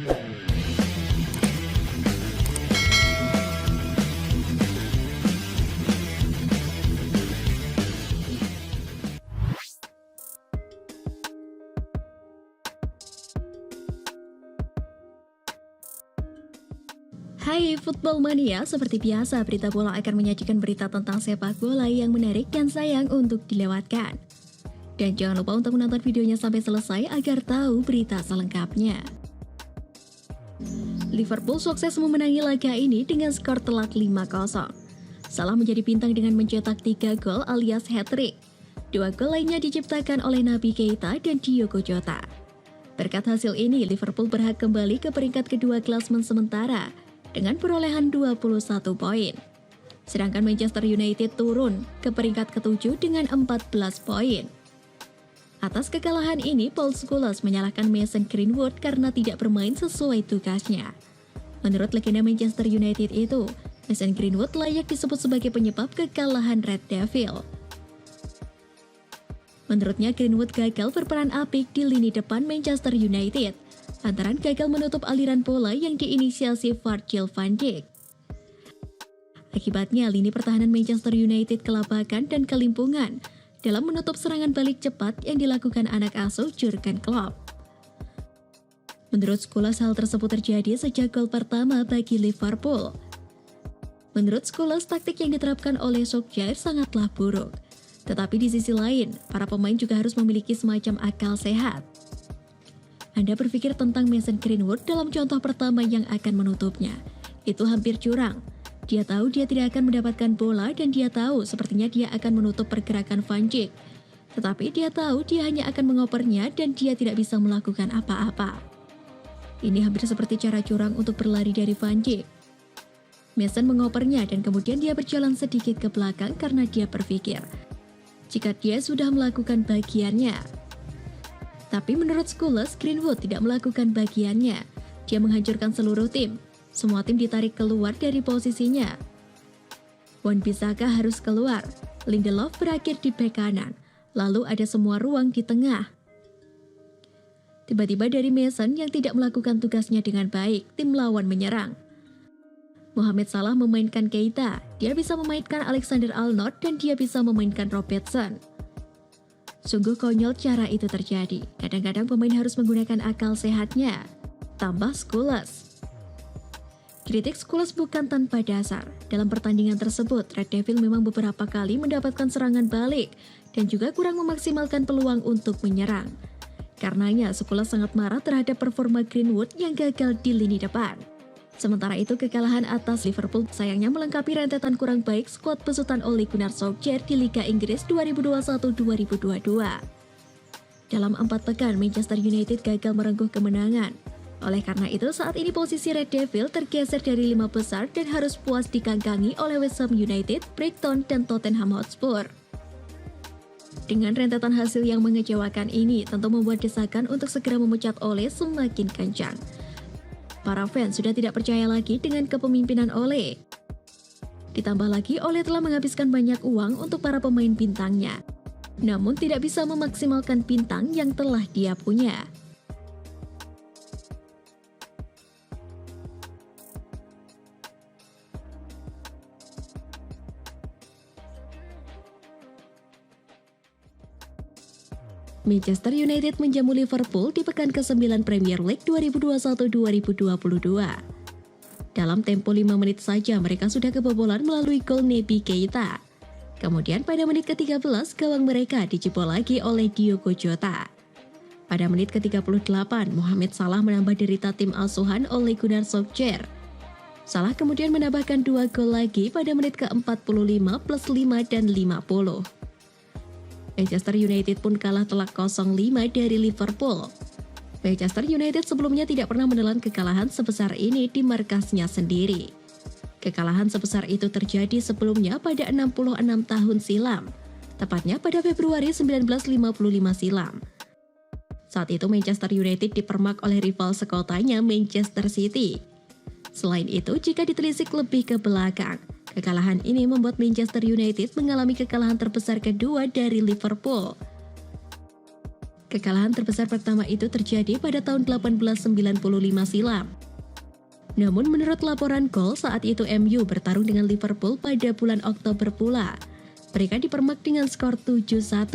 Hai Football Mania, seperti biasa Berita Bola akan menyajikan berita tentang sepak bola yang menarik dan sayang untuk dilewatkan. Dan jangan lupa untuk menonton videonya sampai selesai agar tahu berita selengkapnya. Liverpool sukses memenangi laga ini dengan skor telak 5-0. Salah menjadi bintang dengan mencetak 3 gol alias hat-trick. 2 gol lainnya diciptakan oleh Naby Keita dan Diogo Jota. Berkat hasil ini, Liverpool berhak kembali ke peringkat kedua klasemen sementara dengan perolehan 21 poin. Sedangkan Manchester United turun ke peringkat ke-7 dengan 14 poin. Atas kekalahan ini, Paul Scholes menyalahkan Mason Greenwood karena tidak bermain sesuai tugasnya. Menurut legenda Manchester United itu, Mason Greenwood layak disebut sebagai penyebab kekalahan Red Devil. Menurutnya, Greenwood gagal berperan apik di lini depan Manchester United, antara gagal menutup aliran bola yang diinisiasi Virgil van Dijk. Akibatnya, lini pertahanan Manchester United kelabakan dan kelimpungan dalam menutup serangan balik cepat yang dilakukan anak asuh Jurgen Klopp. Menurut Scholes, hal tersebut terjadi sejak gol pertama bagi Liverpool. Menurut Scholes, taktik yang diterapkan oleh Solskjaer sangatlah buruk. Tetapi di sisi lain, para pemain juga harus memiliki semacam akal sehat. Anda berpikir tentang Mason Greenwood dalam contoh pertama yang akan menutupnya. Itu hampir curang. Dia tahu dia tidak akan mendapatkan bola dan dia tahu sepertinya dia akan menutup pergerakan Van Dijk. Tetapi dia tahu dia hanya akan mengopernya dan dia tidak bisa melakukan apa-apa. Ini hampir seperti cara curang untuk berlari dari Van Dijk. Mason mengopernya dan kemudian dia berjalan sedikit ke belakang karena dia berpikir jika dia sudah melakukan bagiannya. Tapi menurut Scholes, Greenwood tidak melakukan bagiannya. Dia menghancurkan seluruh tim. Semua tim ditarik keluar dari posisinya. Wan-Bissaka harus keluar. Lindelof berakhir di bek kanan. Lalu ada semua ruang di tengah. Tiba-tiba dari Mason yang tidak melakukan tugasnya dengan baik, tim lawan menyerang. Mohamed Salah memainkan Keita. Dia bisa memainkan Alexander-Arnold dan dia bisa memainkan Robertson. Sungguh konyol cara itu terjadi. Kadang-kadang pemain harus menggunakan akal sehatnya. Tambah Scholes. Kritik Scholes bukan tanpa dasar. Dalam pertandingan tersebut, Red Devil memang beberapa kali mendapatkan serangan balik dan juga kurang memaksimalkan peluang untuk menyerang. Karenanya, Scholes sangat marah terhadap performa Greenwood yang gagal di lini depan. Sementara itu, kekalahan atas Liverpool sayangnya melengkapi rentetan kurang baik skuad besutan Ole Gunnar Solskjaer di Liga Inggris 2021-2022. Dalam 4 pekan, Manchester United gagal merengkuh kemenangan. Oleh karena itu, saat ini posisi Red Devil tergeser dari 5 besar dan harus puas dikangkangi oleh West Ham United, Brighton, dan Tottenham Hotspur. Dengan rentetan hasil yang mengecewakan ini, tentu membuat desakan untuk segera memecat Ole semakin kencang. Para fans sudah tidak percaya lagi dengan kepemimpinan Ole. Ditambah lagi, Ole telah menghabiskan banyak uang untuk para pemain bintangnya. Namun tidak bisa memaksimalkan bintang yang telah dia punya. Manchester United menjamu Liverpool di pekan ke-9 Premier League 2021-2022. Dalam tempo 5 menit saja mereka sudah kebobolan melalui gol Naby Keita. Kemudian pada menit ke-13 gawang mereka dijebol lagi oleh Diogo Jota. Pada menit ke-38 Mohamed Salah menambah derita tim asuhan Ole Gunnar Solskjaer. Salah kemudian menambahkan 2 gol lagi pada menit ke-45 plus 5 dan 50. Manchester United pun kalah telak 0-5 dari Liverpool. Manchester United sebelumnya tidak pernah menelan kekalahan sebesar ini di markasnya sendiri. Kekalahan sebesar itu terjadi sebelumnya pada 66 tahun silam, tepatnya pada Februari 1955 silam. Saat itu Manchester United dipermak oleh rival sekotanya Manchester City. Selain itu, jika ditelisik lebih ke belakang, kekalahan ini membuat Manchester United mengalami kekalahan terbesar kedua dari Liverpool. Kekalahan terbesar pertama itu terjadi pada tahun 1895 silam. Namun menurut laporan Goal, saat itu MU bertarung dengan Liverpool pada bulan Oktober pula. Mereka dipermak dengan skor 7-1.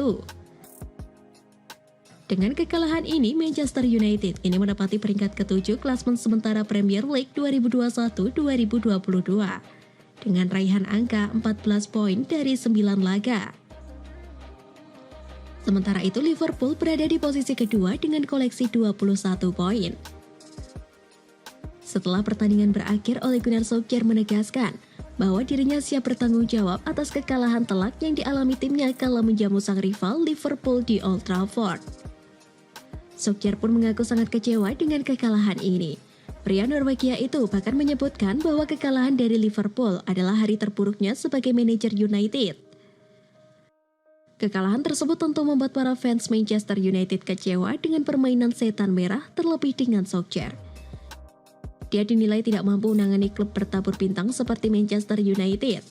Dengan kekalahan ini, Manchester United ini menempati peringkat ke-7 klasemen sementara Premier League 2021-2022 dengan raihan angka 14 poin dari 9 laga. Sementara itu Liverpool berada di posisi kedua dengan koleksi 21 poin. Setelah pertandingan berakhir, Ole Gunnar Solskjaer menegaskan bahwa dirinya siap bertanggung jawab atas kekalahan telak yang dialami timnya kala menjamu sang rival Liverpool di Old Trafford. Solskjaer pun mengaku sangat kecewa dengan kekalahan ini. Pria Norwegia itu bahkan menyebutkan bahwa kekalahan dari Liverpool adalah hari terburuknya sebagai manajer United. Kekalahan tersebut tentu membuat para fans Manchester United kecewa dengan permainan setan merah terlebih dengan Solskjaer. Dia dinilai tidak mampu menangani klub bertabur bintang seperti Manchester United.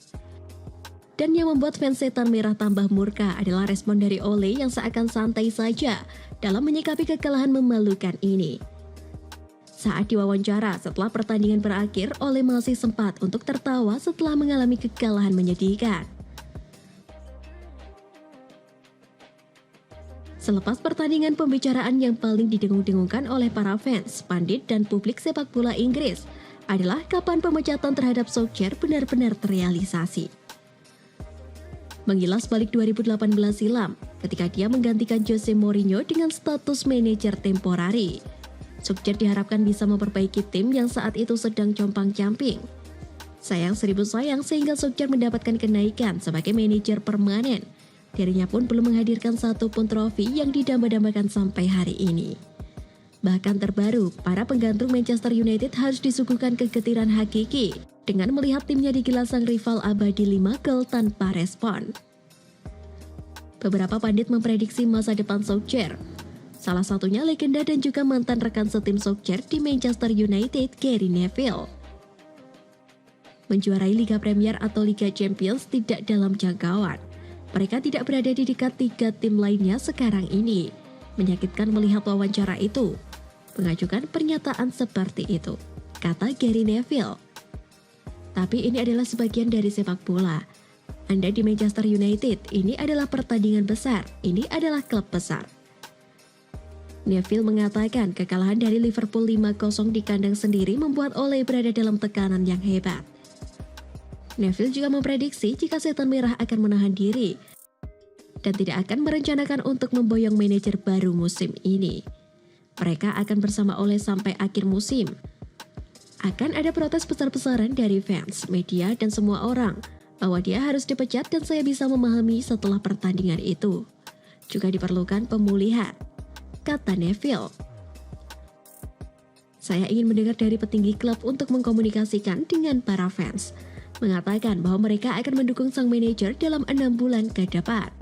Dan yang membuat fans setan merah tambah murka adalah respon dari Ole yang seakan santai saja dalam menyikapi kekalahan memalukan ini. Saat diwawancara setelah pertandingan berakhir, Ole masih sempat untuk tertawa setelah mengalami kekalahan menyedihkan. Selepas pertandingan, pembicaraan yang paling didengung-dengungkan oleh para fans, pandit, dan publik sepak bola Inggris adalah kapan pemecatan terhadap Solskjaer benar-benar terrealisasi. Mengilas balik 2018 silam, ketika dia menggantikan Jose Mourinho dengan status manajer temporari, Solskjaer diharapkan bisa memperbaiki tim yang saat itu sedang compang-camping. Sayang seribu sayang sehingga Solskjaer mendapatkan kenaikan sebagai manajer permanen. Dirinya pun belum menghadirkan satupun trofi yang didamba-dambakan sampai hari ini. Bahkan terbaru, para penggantung Manchester United harus disuguhkan kegetiran hakiki dengan melihat timnya digilas sang rival abadi 5 gol tanpa respon. Beberapa pandit memprediksi masa depan Solskjaer. Salah satunya legenda dan juga mantan rekan setim Solskjaer di Manchester United, Gary Neville. Menjuarai Liga Premier atau Liga Champions tidak dalam jangkauan. Mereka tidak berada di dekat 3 tim lainnya sekarang ini. Menyakitkan melihat wawancara itu. Mengajukan pernyataan seperti itu, kata Gary Neville. Tapi ini adalah sebagian dari sepak bola. Anda di Manchester United, ini adalah pertandingan besar, ini adalah klub besar. Neville mengatakan kekalahan dari Liverpool 5-0 di kandang sendiri membuat Ole berada dalam tekanan yang hebat. Neville juga memprediksi jika setan merah akan menahan diri dan tidak akan merencanakan untuk memboyong manajer baru musim ini. Mereka akan bersama Ole sampai akhir musim. Akan ada protes besar-besaran dari fans, media, dan semua orang bahwa dia harus dipecat dan saya bisa memahami setelah pertandingan itu. Juga diperlukan pemulihan, kata Neville. Saya ingin mendengar dari petinggi klub untuk mengkomunikasikan dengan para fans, mengatakan bahwa mereka akan mendukung sang manajer dalam 6 bulan ke depan.